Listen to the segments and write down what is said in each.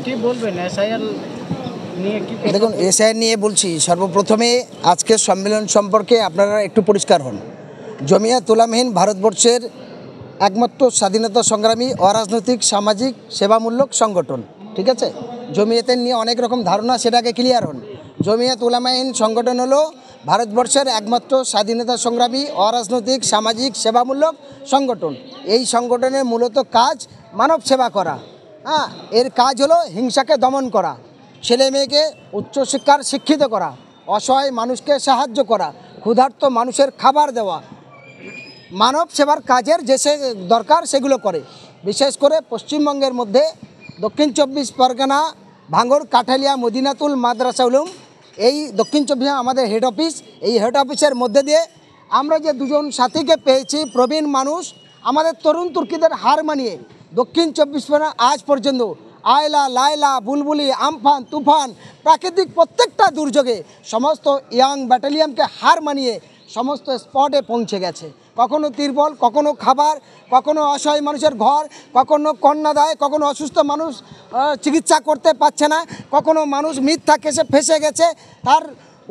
কি বলবেন এসআইআর নিয়ে? দেখুন, এসআইআর নিয়ে বলছি, সর্বপ্রথমে আজকের সম্মেলন সম্পর্কে আপনারা একটু পরিষ্কার হন। জমিয়াত উলামায়ে ভারতবর্ষের একমাত্র স্বাধীনতা সংগ্রামী অরাজনৈতিক সামাজিক সেবামূলক সংগঠন, ঠিক আছে? জমিয়াতের নিয়ে অনেক রকম ধারণা, সেটাকে ক্লিয়ার হন। জমিয়াত উলামায়ে সংগঠন হলো ভারতবর্ষের একমাত্র স্বাধীনতা সংগ্রামী অরাজনৈতিক সামাজিক সেবামূলক সংগঠন। এই সংগঠনের মূলত কাজ মানব সেবা করা। এর কাজ হলো হিংসাকে দমন করা, ছেলে মেয়েকে উচ্চশিক্ষার শিক্ষিত করা, অসহায় মানুষকে সাহায্য করা, ক্ষুধার্ত মানুষের খাবার দেওয়া, মানব সেবার কাজের যে দরকার সেগুলো করে। বিশেষ করে পশ্চিমবঙ্গের মধ্যে দক্ষিণ 24 পরগনা, ভাঙড়, কাঠালিয়া, মদিনাতুল মাদ্রাসা উলুম, এই দক্ষিণ 24 আমাদের হেড অফিস। এই হেড অফিসের মধ্যে দিয়ে আমরা যে দুজন সাথীকে পেয়েছি, প্রবীণ মানুষ, আমাদের তরুণ তুর্কিদের হার মানিয়ে দক্ষিণ 24 পরগনা আজ পর্যন্ত আয়লা, লায়লা, বুলবুলি, আমফান, তুফান, প্রাকৃতিক প্রত্যেকটা দুর্যোগে সমস্ত ইয়াং ব্যাটালিয়নকে হার মানিয়ে সমস্ত স্পটে পৌঁছে গেছে। কখনো তিরপল, কখনো খাবার, কখনো অসহায় মানুষের ঘর, কখনো কন্যাদায়, কখনো অসুস্থ মানুষ চিকিৎসা করতে পারছে না, কখনো মানুষ মিথ্যা কেসে ফেঁসে গেছে, তার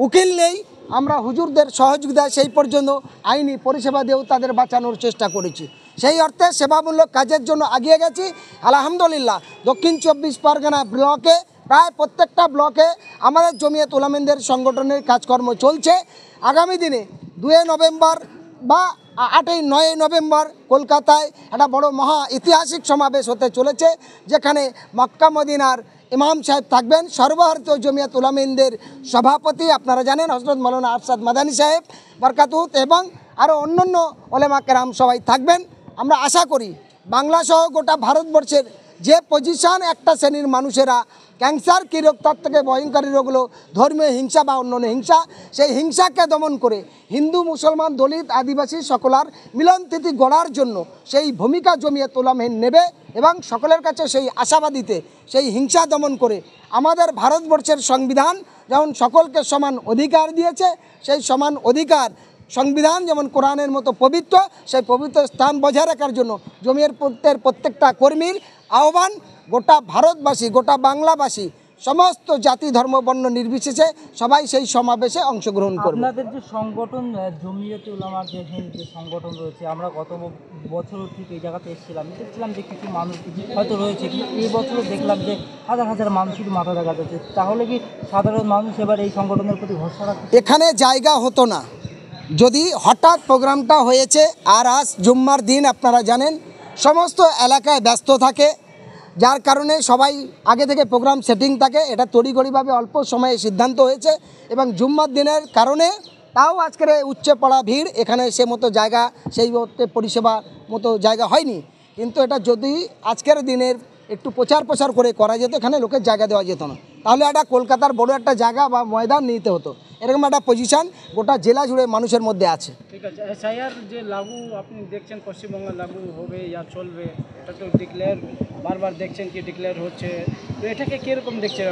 উকিল নেই। আমরা হুজুরদের সহযোগিতায় সেই পর্যন্ত আইনি পরিষেবা দিয়েও তাদের বাঁচানোর চেষ্টা করেছি। সেই অর্থে সেবামূলক কাজের জন্য এগিয়ে গেছি। আলহামদুলিল্লাহ, দক্ষিণ 24 পরগনা ব্লকে প্রায় প্রত্যেকটা ব্লকে আমাদের জমিয়াত উলামায়েদের সংগঠনের কাজকর্ম চলছে। আগামী দিনে 2 নভেম্বর বা 8-9 নভেম্বর কলকাতায় একটা বড় মহা ঐতিহাসিক সমাবেশ হতে চলেছে, যেখানে মক্কা মদিনার ইমাম সাহেব থাকবেন, সর্বভারতীয় জমিয়াত উলামায়েদের সভাপতি আপনারা জানেন হযরত মাওলানা আরশাদ মাদানী সাহেব বরকাতুহু, এবং আরও অন্যান্য ওলামা কেরাম সবাই থাকবেন। আমরা আশা করি বাংলা সহ গোটা ভারতবর্ষের যে পজিশন একটা শ্রেণীর মানুষেরা, ক্যান্সার কী রোগ, তার থেকে ভয়ঙ্করী রোগ হলো ধর্মীয় হিংসা বা অন্যান্য হিংসা, সেই হিংসাকে দমন করে হিন্দু, মুসলমান, দলিত, আদিবাসী সকলার মিলন তিথি গড়ার জন্য সেই ভূমিকা জমিয়াত উলামায়ে নেবে এবং সকলের কাছে সেই আশাবাদীতে সেই হিংসা দমন করে আমাদের ভারতবর্ষের সংবিধান যেমন সকলকে সমান অধিকার দিয়েছে, সেই সমান অধিকার সংবিধান যেমন কোরআনের মতো পবিত্র, সেই পবিত্র স্থান বজায় রাখার জন্য জমিয়তের প্রত্যেকটা কর্মীর আহ্বান, গোটা ভারতবাসী, গোটা বাংলাবাসী, সমস্ত জাতি ধর্ম বর্ণ নির্বিশেষে সবাই সেই সমাবেশে অংশগ্রহণ করবে। আপনাদের যে সংগঠন জমিয়তে উলামা যে সংগঠন রয়েছে, আমরা গত বছর ঠিক এই জায়গাতে এসেছিলাম, দেখছিলাম যে কিছু মানুষ হয়তো রয়েছে, কিন্তু এই বছরও দেখলাম যে হাজার হাজার মানুষের মাথা দেখা যাচ্ছে। তাহলে কি সাধারণ মানুষ এবার এই সংগঠনের প্রতি ভরসা রাখছে? এখানে জায়গা হতো না যদি হঠাৎ প্রোগ্রামটা হয়েছে। আর আজ জুম্মার দিন, আপনারা জানেন সমস্ত এলাকায় ব্যস্ত থাকে, যার কারণে সবাই আগে থেকে প্রোগ্রাম সেটিং থাকে। এটা তড়িঘড়িভাবে অল্প সময়ে সিদ্ধান্ত হয়েছে এবং জুম্মার দিনের কারণে তাও আজকের উচ্চে পড়া ভিড়, এখানে সে মতো জায়গা, সেই মতো পরিষেবা মতো জায়গা হয়নি। কিন্তু এটা যদি আজকের দিনের একটু প্রচার করে করা যেত, এখানে লোকের জায়গা দেওয়া যেত না, তাহলে একটা কলকাতার বড় একটা জায়গা বা ময়দান নিতে হতো। এরকম একটা পজিশন গোটা জেলা জুড়ে মানুষের মধ্যে আছে। ঠিক আছে, এসআইআর যে লাগু আপনি দেখছেন পশ্চিমবঙ্গে লাগু হবে या চলবে, এটা তো ডিক্লেয়ার বারবার দেখছেন কি ডিক্লেয়ার হচ্ছে, তো এটাকে কীরকম দেখছেন?